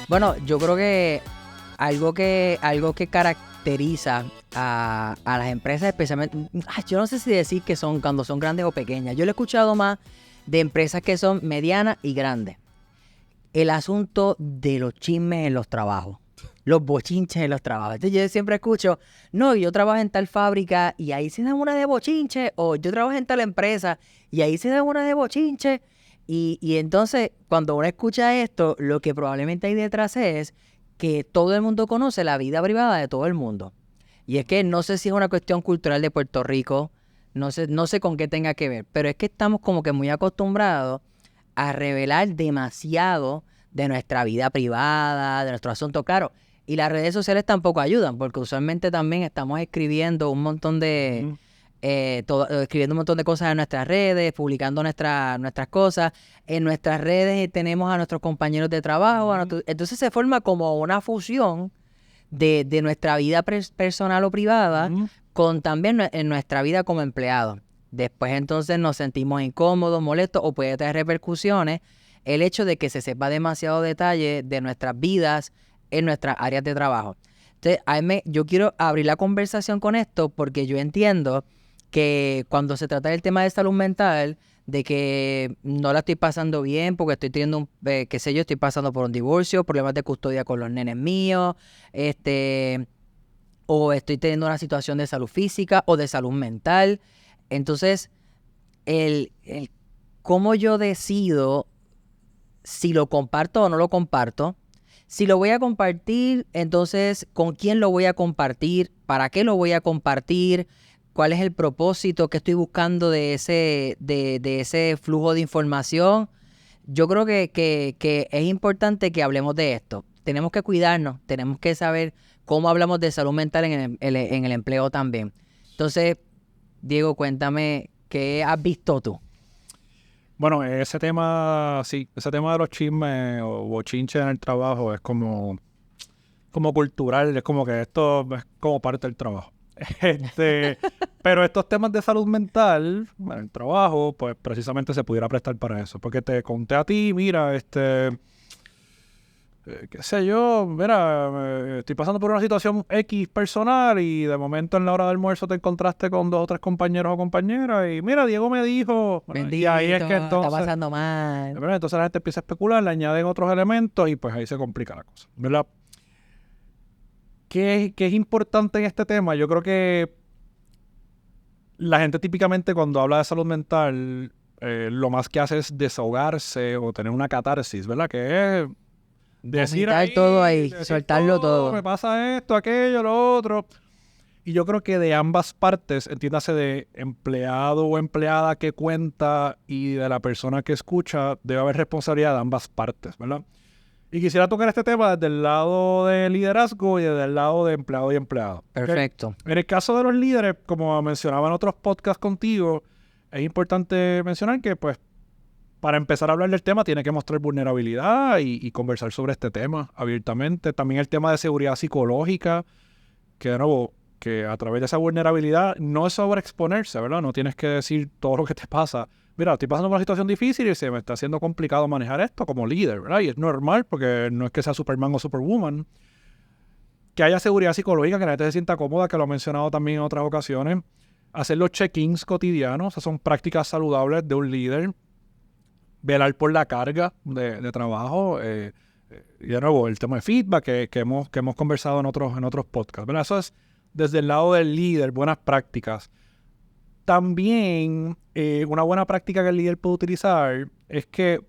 Bueno, yo creo que algo que caracteriza a las empresas, especialmente, yo no sé si decir que son cuando son grandes o pequeñas. Yo lo he escuchado más de empresas que son medianas y grandes. El asunto de los chismes en los trabajos, los bochinches en los trabajos. Entonces yo siempre escucho, no, yo trabajo en tal fábrica y ahí se dan una de bochinche, o yo trabajo en tal empresa y ahí se dan una de bochinche. Y entonces, cuando uno escucha esto, lo que probablemente hay detrás es que todo el mundo conoce la vida privada de todo el mundo. Y es que no sé si es una cuestión cultural de Puerto Rico, no sé con qué tenga que ver, pero es que estamos como que muy acostumbrados a revelar demasiado de nuestra vida privada, de nuestro asunto, claro. Y las redes sociales tampoco ayudan, porque usualmente también estamos escribiendo un montón de... escribiendo un montón de cosas en nuestras redes, publicando nuestras cosas. En nuestras redes tenemos a nuestros compañeros de trabajo. Entonces se forma como una fusión de nuestra vida personal o privada con también en nuestra vida como empleados. Después entonces nos sentimos incómodos, molestos, o puede tener repercusiones el hecho de que se sepa demasiado detalle de nuestras vidas en nuestras áreas de trabajo. Entonces, yo quiero abrir la conversación con esto porque yo entiendo que cuando se trata del tema de salud mental, de que no la estoy pasando bien porque estoy teniendo estoy pasando por un divorcio, problemas de custodia con los nenes míos, o estoy teniendo una situación de salud física o de salud mental. Entonces, el cómo yo decido si lo comparto o no lo comparto. Si lo voy a compartir, entonces, ¿con quién lo voy a compartir? ¿Para qué lo voy a compartir? ¿Cuál es el propósito que estoy buscando de ese flujo de información? Yo creo que es importante que hablemos de esto. Tenemos que cuidarnos, tenemos que saber cómo hablamos de salud mental en el empleo también. Entonces, Diego, cuéntame, ¿qué has visto tú? Bueno, ese tema de los chismes o bochinches en el trabajo es como cultural, es como que esto es como parte del trabajo. Pero estos temas de salud mental, en el trabajo, pues precisamente se pudiera prestar para eso. Porque te conté a ti, mira, qué sé yo, mira, estoy pasando por una situación X personal y de momento en la hora del almuerzo te encontraste con 2 o 3 compañeros o compañeras y mira, Diego me dijo, Bendito, y ahí es que entonces, está pasando mal. ¿verdad? Entonces la gente empieza a especular, le añaden otros elementos y pues ahí se complica la cosa, ¿verdad? ¿Qué es importante en este tema? Yo creo que la gente típicamente cuando habla de salud mental, lo más que hace es desahogarse o tener una catarsis, ¿verdad? Que es decir Vomitar todo ahí, decir soltarlo todo. me pasa esto, aquello, lo otro. Y yo creo que de ambas partes, entiéndase de empleado o empleada que cuenta y de la persona que escucha, debe haber responsabilidad de ambas partes, ¿verdad? Y quisiera tocar este tema desde el lado de liderazgo y desde el lado de empleado y empleado. Perfecto. ¿Okay? En el caso de los líderes, como mencionaba en otros podcasts contigo, es importante mencionar que, pues, para empezar a hablar del tema, tiene que mostrar vulnerabilidad y conversar sobre este tema abiertamente. También el tema de seguridad psicológica, que de nuevo, que a través de esa vulnerabilidad no es sobreexponerse, ¿verdad? No tienes que decir todo lo que te pasa. Mira, estoy pasando por una situación difícil y se me está haciendo complicado manejar esto como líder, ¿verdad? Y es normal porque no es que sea Superman o Superwoman. Que haya seguridad psicológica, que la gente se sienta cómoda, que lo he mencionado también en otras ocasiones. Hacer los check-ins cotidianos, esas son prácticas saludables de un líder. Velar por la carga de trabajo. Y de nuevo, el tema de feedback que hemos conversado en otros podcasts, ¿verdad? Eso es desde el lado del líder, buenas prácticas. También una buena práctica que el líder puede utilizar es que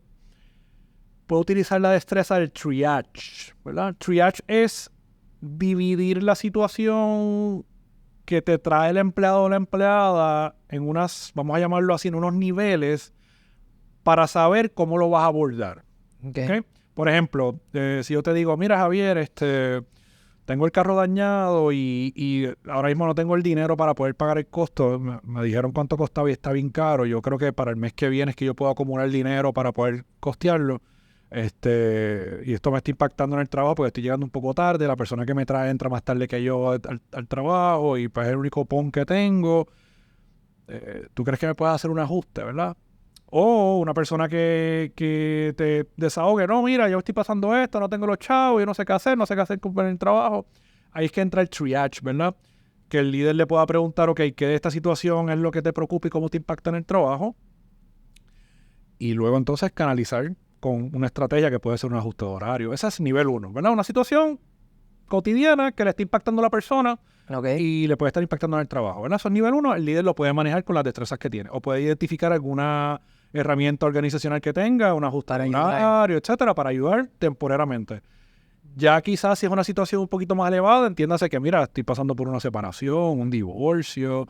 puede utilizar la destreza del triage, ¿verdad? Triage es dividir la situación que te trae el empleado o la empleada en unas, vamos a llamarlo así, en unos niveles para saber cómo lo vas a abordar. ¿Okay? Por ejemplo, si yo te digo, mira Javier, tengo el carro dañado y ahora mismo no tengo el dinero para poder pagar el costo. Me dijeron cuánto costaba y está bien caro. Yo creo que para el mes que viene es que yo puedo acumular el dinero para poder costearlo. Y esto me está impactando en el trabajo porque estoy llegando un poco tarde. La persona que me trae entra más tarde que yo al trabajo y pues es el único pon que tengo. ¿Tú crees que me puedes hacer un ajuste, verdad? O una persona que te desahogue, no, mira, yo estoy pasando esto, no tengo los chavos, yo no sé qué hacer con el trabajo. Ahí es que entra el triage, ¿verdad? Que el líder le pueda preguntar, ok, ¿qué de esta situación es lo que te preocupa y cómo te impacta en el trabajo? Y luego entonces canalizar con una estrategia que puede ser un ajuste de horario. Ese es nivel 1, ¿verdad? Una situación cotidiana que le está impactando a la persona y le puede estar impactando en el trabajo, ¿verdad? Eso es nivel 1, el líder lo puede manejar con las destrezas que tiene. O puede identificar alguna herramienta organizacional que tenga, un ajuste de horario, etcétera, para ayudar temporariamente. Ya quizás si es una situación un poquito más elevada, entiéndase que, mira, estoy pasando por una separación, un divorcio,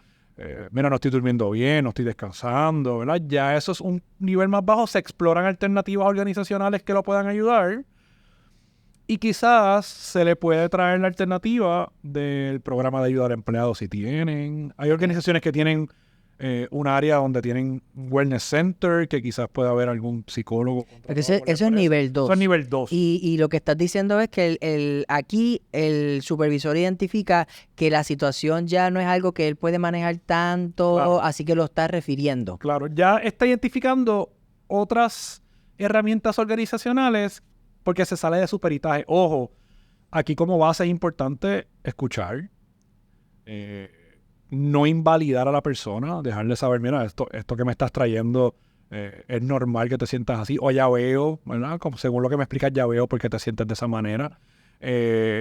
mira, no estoy durmiendo bien, no estoy descansando, ¿verdad? Ya eso es un nivel más bajo, se exploran alternativas organizacionales que lo puedan ayudar y quizás se le puede traer la alternativa del programa de ayuda al empleado si tienen. Hay organizaciones que tienen un área donde tienen un wellness center, que quizás pueda haber algún psicólogo. Eso es nivel 2. Eso es nivel 2. Y lo que estás diciendo es que aquí el supervisor identifica que la situación ya no es algo que él puede manejar tanto, Claro. así que lo está refiriendo. Claro, ya está identificando otras herramientas organizacionales porque se sale de su peritaje. Ojo, aquí como base es importante escuchar, no invalidar a la persona, dejarle saber, mira, esto que me estás trayendo es normal que te sientas así, o ya veo, ¿verdad? Como, según lo que me explicas, ya veo por qué te sientes de esa manera.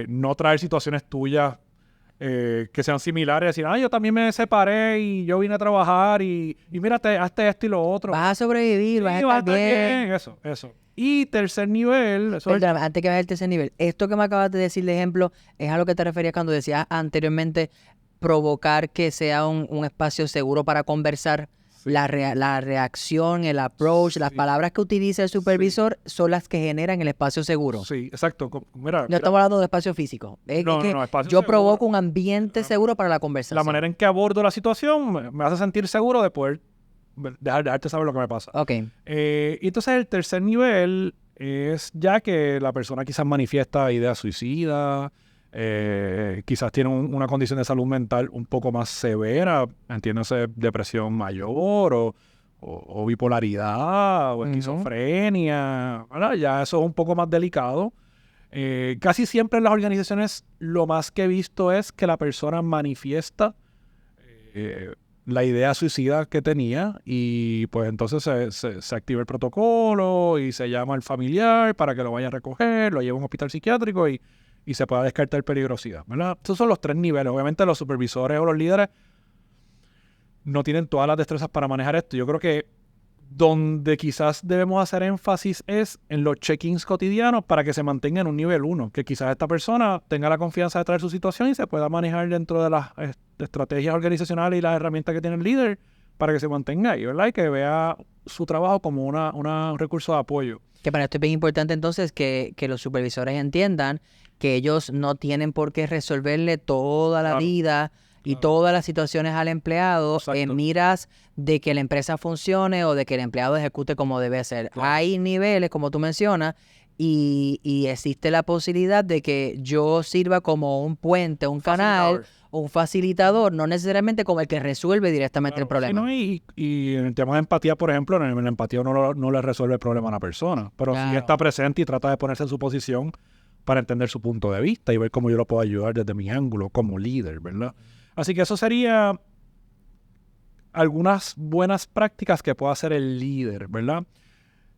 No traer situaciones tuyas que sean similares, decir, yo también me separé y yo vine a trabajar y mírate, hazte esto y lo otro. Vas a sobrevivir, vas a estar bien. Eso. Y tercer nivel... Perdóname, antes que vayas al tercer nivel, esto que me acabas de decir de ejemplo, ¿es a lo que te referías cuando decías anteriormente provocar que sea un espacio seguro para conversar? Sí. La reacción, el approach, sí. Las palabras que utiliza el supervisor son las que generan el espacio seguro. Sí, exacto. Mira, no estamos hablando de espacio físico. No, espacio yo seguro. Provoco un ambiente seguro para la conversación. La manera en que abordo la situación me hace sentir seguro de poder dejarte saber lo que me pasa. Ok. Y entonces el tercer nivel es ya que la persona quizás manifiesta ideas suicidas, quizás tiene una condición de salud mental un poco más severa, entiéndase depresión mayor o bipolaridad o esquizofrenia, ¿verdad? Ya eso es un poco más delicado. Casi siempre en las organizaciones lo más que he visto es que la persona manifiesta la idea suicida que tenía y pues entonces se activa el protocolo y se llama al familiar para que lo vaya a recoger, lo lleve a un hospital psiquiátrico y se pueda descartar peligrosidad, ¿verdad? Esos son los 3 niveles. Obviamente los supervisores o los líderes no tienen todas las destrezas para manejar esto. Yo creo que donde quizás debemos hacer énfasis es en los check-ins cotidianos para que se mantenga en un nivel 1, que quizás esta persona tenga la confianza de traer su situación y se pueda manejar dentro de las estrategias organizacionales y las herramientas que tiene el líder para que se mantenga ahí, ¿verdad? Y que vea su trabajo como un recurso de apoyo. Que para esto es bien importante entonces que los supervisores entiendan que ellos no tienen por qué resolverle toda la vida y todas las situaciones al empleado en miras de que la empresa funcione o de que el empleado ejecute como debe ser. Claro. Hay niveles, como tú mencionas, y existe la posibilidad de que yo sirva como un puente, un canal, un facilitador, no necesariamente como el que resuelve directamente el problema. Sí, ¿no? Y en el tema de empatía, por ejemplo, en la empatía no le resuelve el problema a la persona, pero sí está presente y trata de ponerse en su posición para entender su punto de vista y ver cómo yo lo puedo ayudar desde mi ángulo como líder, ¿verdad? Así que eso sería algunas buenas prácticas que pueda hacer el líder, ¿verdad?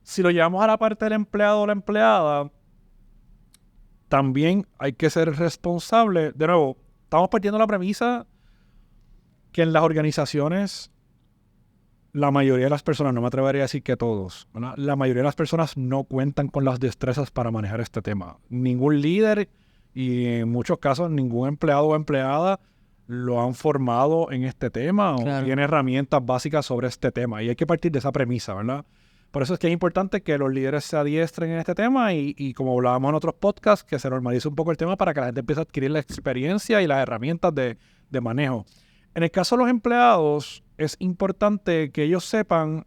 Si lo llevamos a la parte del empleado o la empleada, también hay que ser responsable. De nuevo, estamos partiendo de la premisa que en las organizaciones la mayoría de las personas, no me atrevería a decir que todos, ¿verdad? La mayoría de las personas no cuentan con las destrezas para manejar este tema. Ningún líder y en muchos casos ningún empleado o empleada lo han formado en este tema o tiene herramientas básicas sobre este tema. Y hay que partir de esa premisa, ¿verdad? Por eso es que es importante que los líderes se adiestren en este tema y como hablábamos en otros podcasts, que se normalice un poco el tema para que la gente empiece a adquirir la experiencia y las herramientas de manejo. En el caso de los empleados, es importante que ellos sepan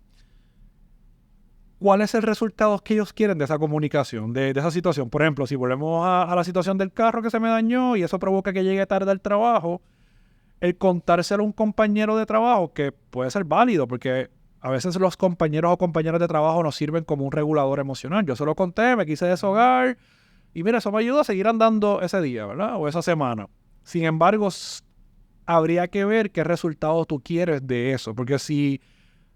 cuál es el resultado que ellos quieren de esa comunicación, de esa situación. Por ejemplo, si volvemos a la situación del carro que se me dañó y eso provoca que llegue tarde al trabajo, el contárselo a un compañero de trabajo, que puede ser válido, porque a veces los compañeros o compañeras de trabajo nos sirven como un regulador emocional. Yo se lo conté, me quise deshogar y mira, eso me ayuda a seguir andando ese día, ¿verdad? O esa semana. Sin embargo, habría que ver qué resultados tú quieres de eso, porque si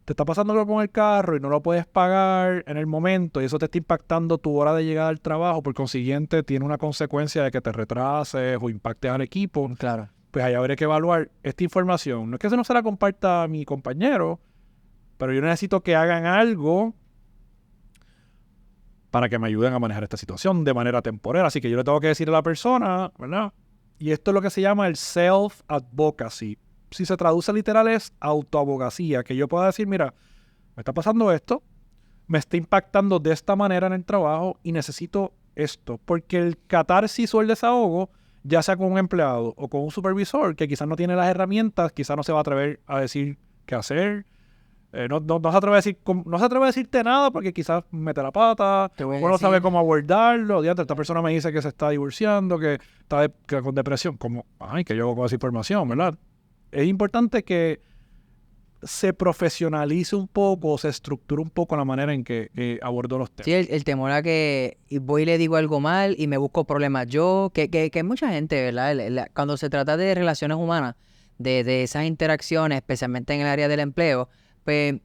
te está pasando algo con el carro y no lo puedes pagar en el momento y eso te está impactando tu hora de llegada al trabajo, por consiguiente tiene una consecuencia de que te retrases o impactes al equipo, Claro. pues ahí habría que evaluar esta información. No es que eso no se la comparta a mi compañero, pero yo necesito que hagan algo para que me ayuden a manejar esta situación de manera temporal. Así que yo le tengo que decir a la persona, ¿verdad? Y esto es lo que se llama el self-advocacy. Si se traduce literal es autoabogacía, que yo pueda decir, mira, me está pasando esto, me está impactando de esta manera en el trabajo y necesito esto. Porque el catarsis o el desahogo, ya sea con un empleado o con un supervisor que quizás no tiene las herramientas, quizás no se va a atrever a decir qué hacer, no se atreve a decir, no se atreve a decirte nada porque quizás mete la pata, Te voy a o no decir- sabe cómo abordarlo. Diantre, esta persona me dice que se está divorciando, que está que con depresión. Como, ay, que yo hago con esa información, ¿verdad? Es importante que se profesionalice un poco, se estructure un poco la manera en que abordo los temas. Sí, el temor a que voy y le digo algo mal y me busco problemas yo, que hay mucha gente, ¿verdad? Cuando se trata de relaciones humanas, de esas interacciones, especialmente en el área del empleo, pues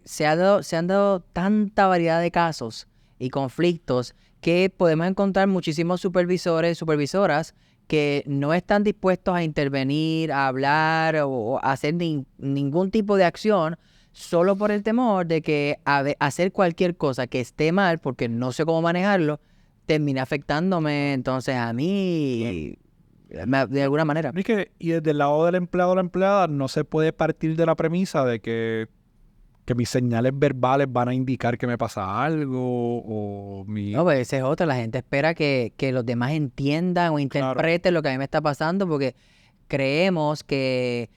se han dado tanta variedad de casos y conflictos que podemos encontrar muchísimos supervisores, supervisoras que no están dispuestos a intervenir, a hablar o a hacer ningún tipo de acción solo por el temor de que hacer cualquier cosa que esté mal, porque no sé cómo manejarlo, termine afectándome entonces a mí de alguna manera. Y desde el lado del empleado o la empleada no se puede partir de la premisa de que mis señales verbales van a indicar que me pasa algo o mi... No, pues esa es otra. La gente espera que los demás entiendan o interpreten lo que a mí me está pasando porque creemos que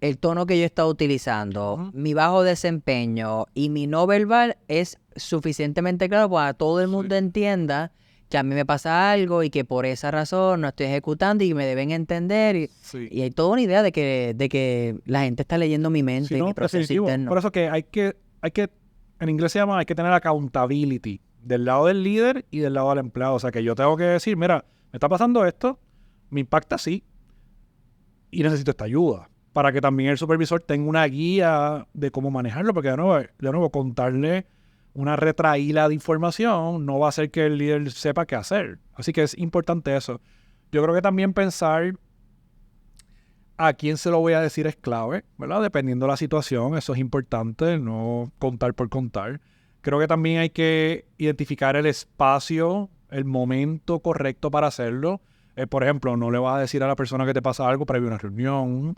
el tono que yo he estado utilizando, mi bajo desempeño y mi no verbal es suficientemente claro para que todo el mundo entienda que a mí me pasa algo y que por esa razón no estoy ejecutando y me deben entender. Y hay toda una idea de que la gente está leyendo mi mente Sí, y no, mi proceso definitivo. interno. Por eso que hay que, en inglés se llama, hay que tener accountability del lado del líder y del lado del empleado. O sea, que yo tengo que decir, mira, me está pasando esto, me impacta así y necesito esta ayuda. Para que también el supervisor tenga una guía de cómo manejarlo, porque de nuevo contarle una retraíla de información no va a hacer que el líder sepa qué hacer. Así que es importante eso. Yo creo que también pensar a quién se lo voy a decir es clave, ¿verdad? Dependiendo de la situación, eso es importante, no contar por contar. Creo que también hay que identificar el espacio, el momento correcto para hacerlo. Por ejemplo, no le vas a decir a la persona que te pasa algo previo a una reunión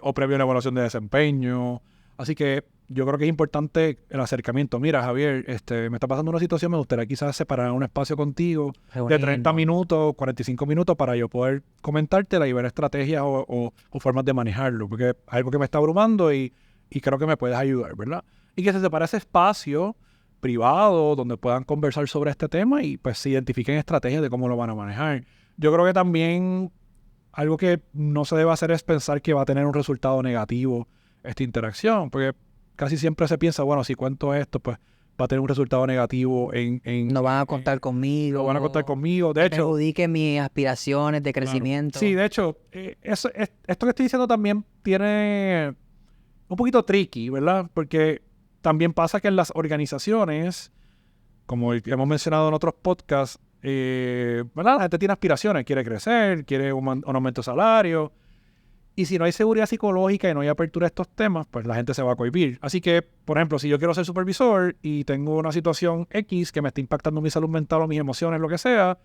o previo a una evaluación de desempeño. Así que yo creo que es importante el acercamiento. Mira, Javier, me está pasando una situación, me gustaría quizás separar un espacio contigo de 30 minutos, 45 minutos para yo poder comentártela y ver estrategias o formas de manejarlo, porque es algo que me está abrumando y creo que me puedes ayudar, ¿verdad? Y que se separe ese espacio privado donde puedan conversar sobre este tema y pues se identifiquen estrategias de cómo lo van a manejar. Yo creo que también algo que no se debe hacer es pensar que va a tener un resultado negativo esta interacción, porque casi siempre se piensa, bueno, si cuento esto, pues va a tener un resultado negativo no van a contar conmigo. No van a contar conmigo. De hecho, perjudique mis aspiraciones de crecimiento. Sí, de hecho, esto que estoy diciendo también tiene un poquito tricky, ¿verdad? Porque también pasa que en las organizaciones, como hemos mencionado en otros podcasts, ¿verdad? La gente tiene aspiraciones, quiere crecer, quiere un aumento de salario. Y si no hay seguridad psicológica y no hay apertura a estos temas, pues la gente se va a cohibir. Así que, por ejemplo, si yo quiero ser supervisor y tengo una situación X que me está impactando mi salud mental o mis emociones, lo que sea,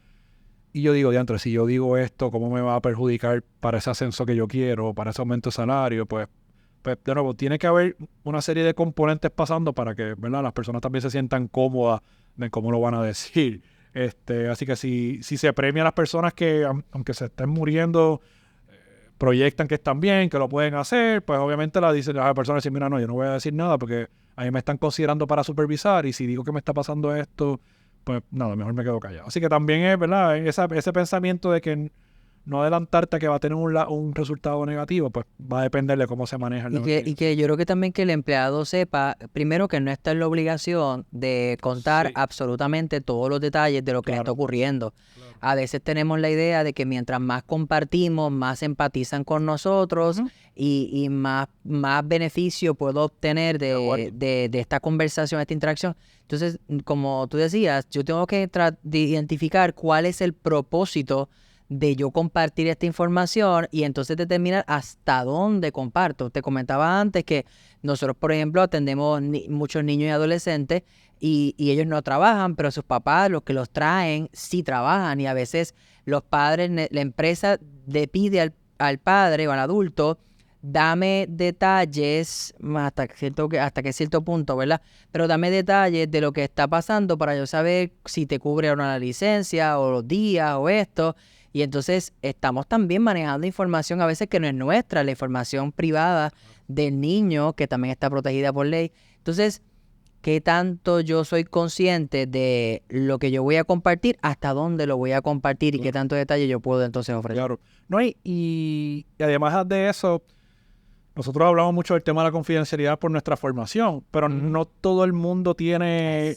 y yo digo, diantre, si yo digo esto, ¿cómo me va a perjudicar para ese ascenso que yo quiero, para ese aumento de salario? Pues de nuevo, tiene que haber una serie de componentes pasando para que, ¿verdad?, las personas también se sientan cómodas de cómo lo van a decir. Así que si se premia a las personas que, aunque se estén muriendo, proyectan que están bien, que lo pueden hacer, pues obviamente las personas dicen, mira, no, yo no voy a decir nada porque a mí me están considerando para supervisar y si digo que me está pasando esto, pues nada, mejor me quedo callado. Así que también es, ¿verdad?, ese pensamiento de que no adelantarte a que va a tener un resultado negativo, pues va a depender de cómo se maneja el negocio. Y que yo creo que también que el empleado sepa, primero que no está en la obligación de contar Sí. absolutamente todos los detalles de lo que le está Claro. ocurriendo. Claro. A veces tenemos la idea de que mientras más compartimos, más empatizan con nosotros Ujú. y más beneficio puedo obtener De acuerdo. de esta conversación, esta interacción. Entonces, como tú decías, yo tengo que de identificar cuál es el propósito de yo compartir esta información y entonces determinar hasta dónde comparto. Te comentaba antes que nosotros, por ejemplo, atendemos muchos niños y adolescentes y ellos no trabajan, pero sus papás, los que los traen, sí trabajan y a veces los padres, la empresa le pide al padre o al adulto, dame detalles hasta que cierto punto, ¿verdad? Pero dame detalles de lo que está pasando para yo saber si te cubre o no la licencia o los días o esto. Y entonces estamos también manejando información a veces que no es nuestra, la información privada del niño que también está protegida por ley. Entonces, ¿qué tanto yo soy consciente de lo que yo voy a compartir, hasta dónde lo voy a compartir y qué tanto detalle yo puedo entonces ofrecer? Claro. No, y además de eso, nosotros hablamos mucho del tema de la confidencialidad por nuestra formación, pero no todo el mundo tiene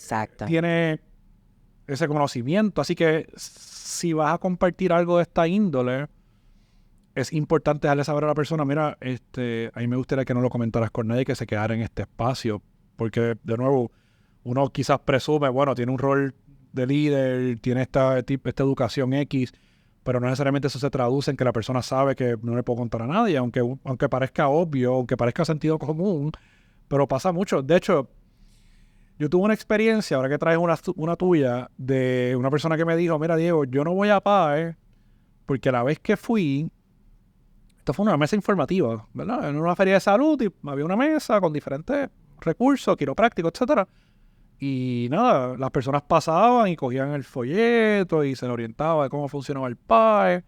ese conocimiento. Así que si vas a compartir algo de esta índole, es importante darle saber a la persona, mira, a mí me gustaría que no lo comentaras con nadie, que se quedara en este espacio. Porque, de nuevo, uno quizás presume, bueno, tiene un rol de líder, tiene esta educación X, pero no necesariamente eso se traduce en que la persona sabe que no le puedo contar a nadie, aunque parezca obvio, aunque parezca sentido común, pero pasa mucho. De hecho, yo tuve una experiencia, ahora que traes una tuya, de una persona que me dijo, mira, Diego, yo no voy a PAE porque la vez que fui, esto fue una mesa informativa, ¿verdad? En una feria de salud y había una mesa con diferentes recursos, quiroprácticos, etcétera. Y nada, las personas pasaban y cogían el folleto y se le orientaba de cómo funcionaba el PAE.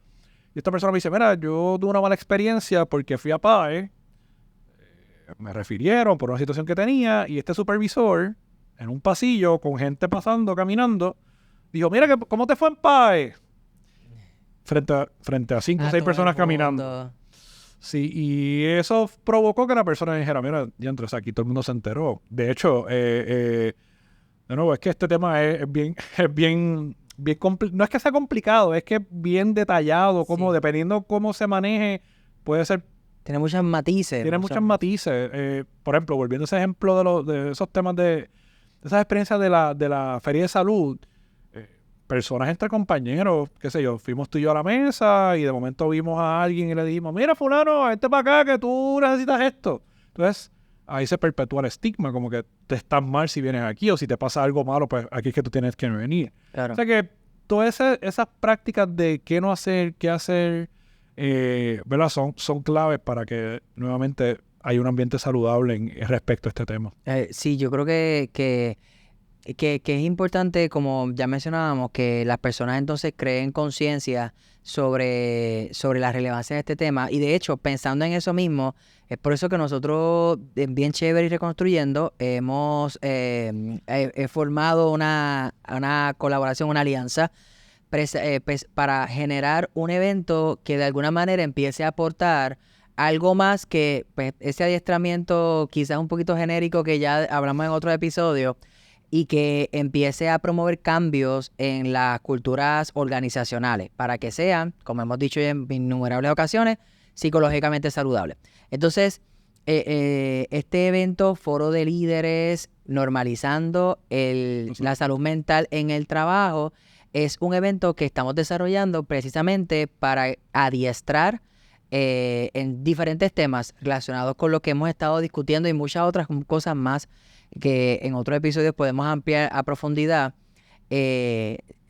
Y esta persona me dice, mira, yo tuve una mala experiencia porque fui a PAE, me refirieron por una situación que tenía y este supervisor, en un pasillo con gente pasando, caminando, dijo, mira, ¿cómo te fue en PAE? Frente a 5 o 6 personas caminando. Sí, y eso provocó que la persona dijera, mira, diantre, o sea, aquí todo el mundo se enteró. De hecho, de nuevo, es que este tema es bien no es que sea complicado, es que es bien detallado, como dependiendo cómo se maneje, puede ser... Tiene muchos matices. Tiene muchos matices. Por ejemplo, volviendo a ese ejemplo de esos temas de esas experiencias de la feria de salud, personas entre compañeros, qué sé yo, fuimos tú y yo a la mesa y de momento vimos a alguien y le dijimos, mira fulano, vente para acá que tú necesitas esto. Entonces, ahí se perpetúa el estigma, como que te estás mal si vienes aquí o si te pasa algo malo, pues aquí es que tú tienes que venir. Claro. O sea que todas esas prácticas de qué no hacer, qué hacer, ¿verdad? Son claves para que nuevamente haya un ambiente saludable respecto a este tema. Sí, yo creo que es importante, como ya mencionábamos, que las personas entonces creen conciencia sobre la relevancia de este tema. Y de hecho, pensando en eso mismo, es por eso que nosotros, en Bien Chévere y Reconstruyendo, hemos formado una colaboración, una alianza para generar un evento que de alguna manera empiece a aportar algo más que pues, ese adiestramiento quizás un poquito genérico que ya hablamos en otro episodio, y que empiece a promover cambios en las culturas organizacionales para que sean, como hemos dicho ya en innumerables ocasiones, psicológicamente saludables. Entonces, este evento, Foro de Líderes, normalizando la salud mental en el trabajo, es un evento que estamos desarrollando precisamente para adiestrar en diferentes temas relacionados con lo que hemos estado discutiendo y muchas otras cosas más que en otros episodios podemos ampliar a profundidad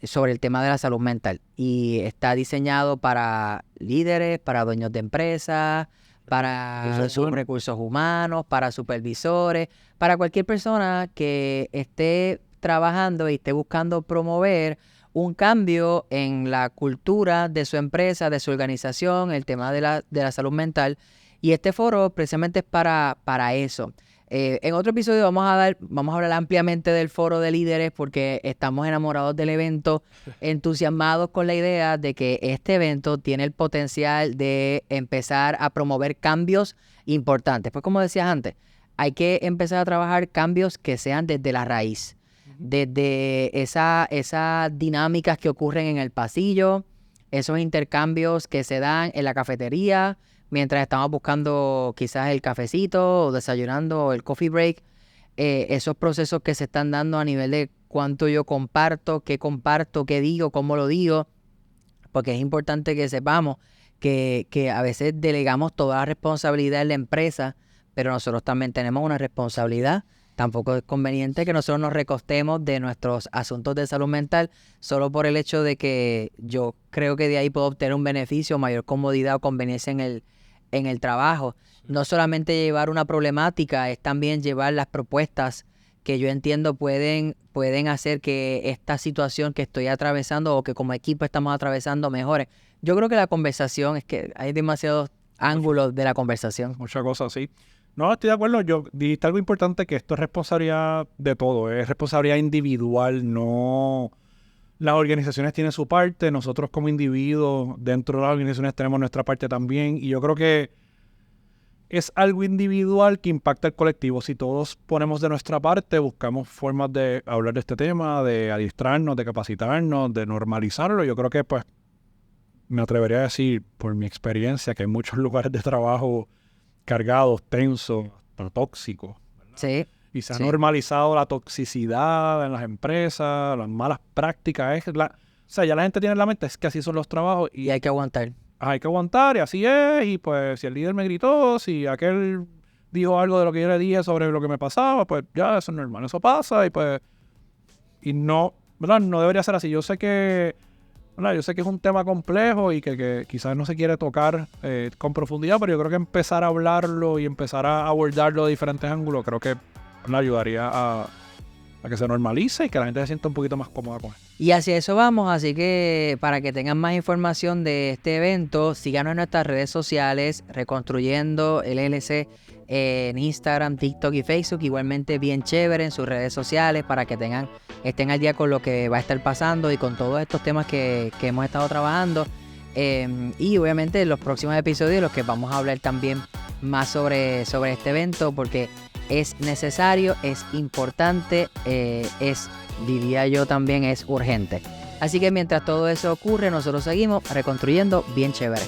sobre el tema de la salud mental. Y está diseñado para líderes, para dueños de empresas, para sus recursos humanos, para supervisores, para cualquier persona que esté trabajando y esté buscando promover un cambio en la cultura de su empresa, de su organización, el tema de la salud mental. Y este foro precisamente es para eso. En otro episodio vamos a hablar ampliamente del foro de líderes porque estamos enamorados del evento, entusiasmados con la idea de que este evento tiene el potencial de empezar a promover cambios importantes. Pues como decías antes, hay que empezar a trabajar cambios que sean desde la raíz, desde esas dinámicas que ocurren en el pasillo, esos intercambios que se dan en la cafetería, mientras estamos buscando quizás el cafecito o desayunando o el coffee break, esos procesos que se están dando a nivel de cuánto yo comparto, qué digo, cómo lo digo, porque es importante que sepamos que a veces delegamos toda la responsabilidad en la empresa, pero nosotros también tenemos una responsabilidad. Tampoco es conveniente que nosotros nos recostemos de nuestros asuntos de salud mental solo por el hecho de que yo creo que de ahí puedo obtener un beneficio, mayor comodidad o conveniencia en el trabajo. No solamente llevar una problemática, es también llevar las propuestas que yo entiendo pueden hacer que esta situación que estoy atravesando o que como equipo estamos atravesando mejore. Yo creo que la conversación, es que hay demasiados ángulos de la conversación. Muchas cosas, sí. No, estoy de acuerdo. Yo dijiste algo importante, que esto es responsabilidad de todo, es responsabilidad individual, no... Las organizaciones tienen su parte, nosotros como individuos dentro de las organizaciones tenemos nuestra parte también, y yo creo que es algo individual que impacta al colectivo. Si todos ponemos de nuestra parte, buscamos formas de hablar de este tema, de adiestrarnos, de capacitarnos, de normalizarlo, yo creo que pues me atrevería a decir por mi experiencia que hay muchos lugares de trabajo cargados, tensos, tóxicos. Sí. Y se ha normalizado la toxicidad en las empresas, las malas prácticas. O sea, ya la gente tiene en la mente, es que así son los trabajos. Y hay que aguantar. Hay que aguantar, y así es. Y pues, si el líder me gritó, si aquel dijo algo de lo que yo le dije sobre lo que me pasaba, pues ya, eso es normal. Eso pasa y pues... Y no, ¿verdad? No debería ser así. Yo sé que... ¿verdad? Yo sé que es un tema complejo y que quizás no se quiere tocar con profundidad, pero yo creo que empezar a hablarlo y empezar a abordarlo de diferentes ángulos, creo que ayudaría a que se normalice y que la gente se sienta un poquito más cómoda con él. Y hacia eso vamos, así que para que tengan más información de este evento, síganos en nuestras redes sociales, Reconstruyendo el LLC, en Instagram, TikTok y Facebook, igualmente bien chévere en sus redes sociales para que estén al día con lo que va a estar pasando y con todos estos temas que hemos estado trabajando. Y obviamente en los próximos episodios los que vamos a hablar también más sobre este evento, porque es necesario, es importante, diría yo también, es urgente. Así que mientras todo eso ocurre, nosotros seguimos reconstruyendo bien chévere.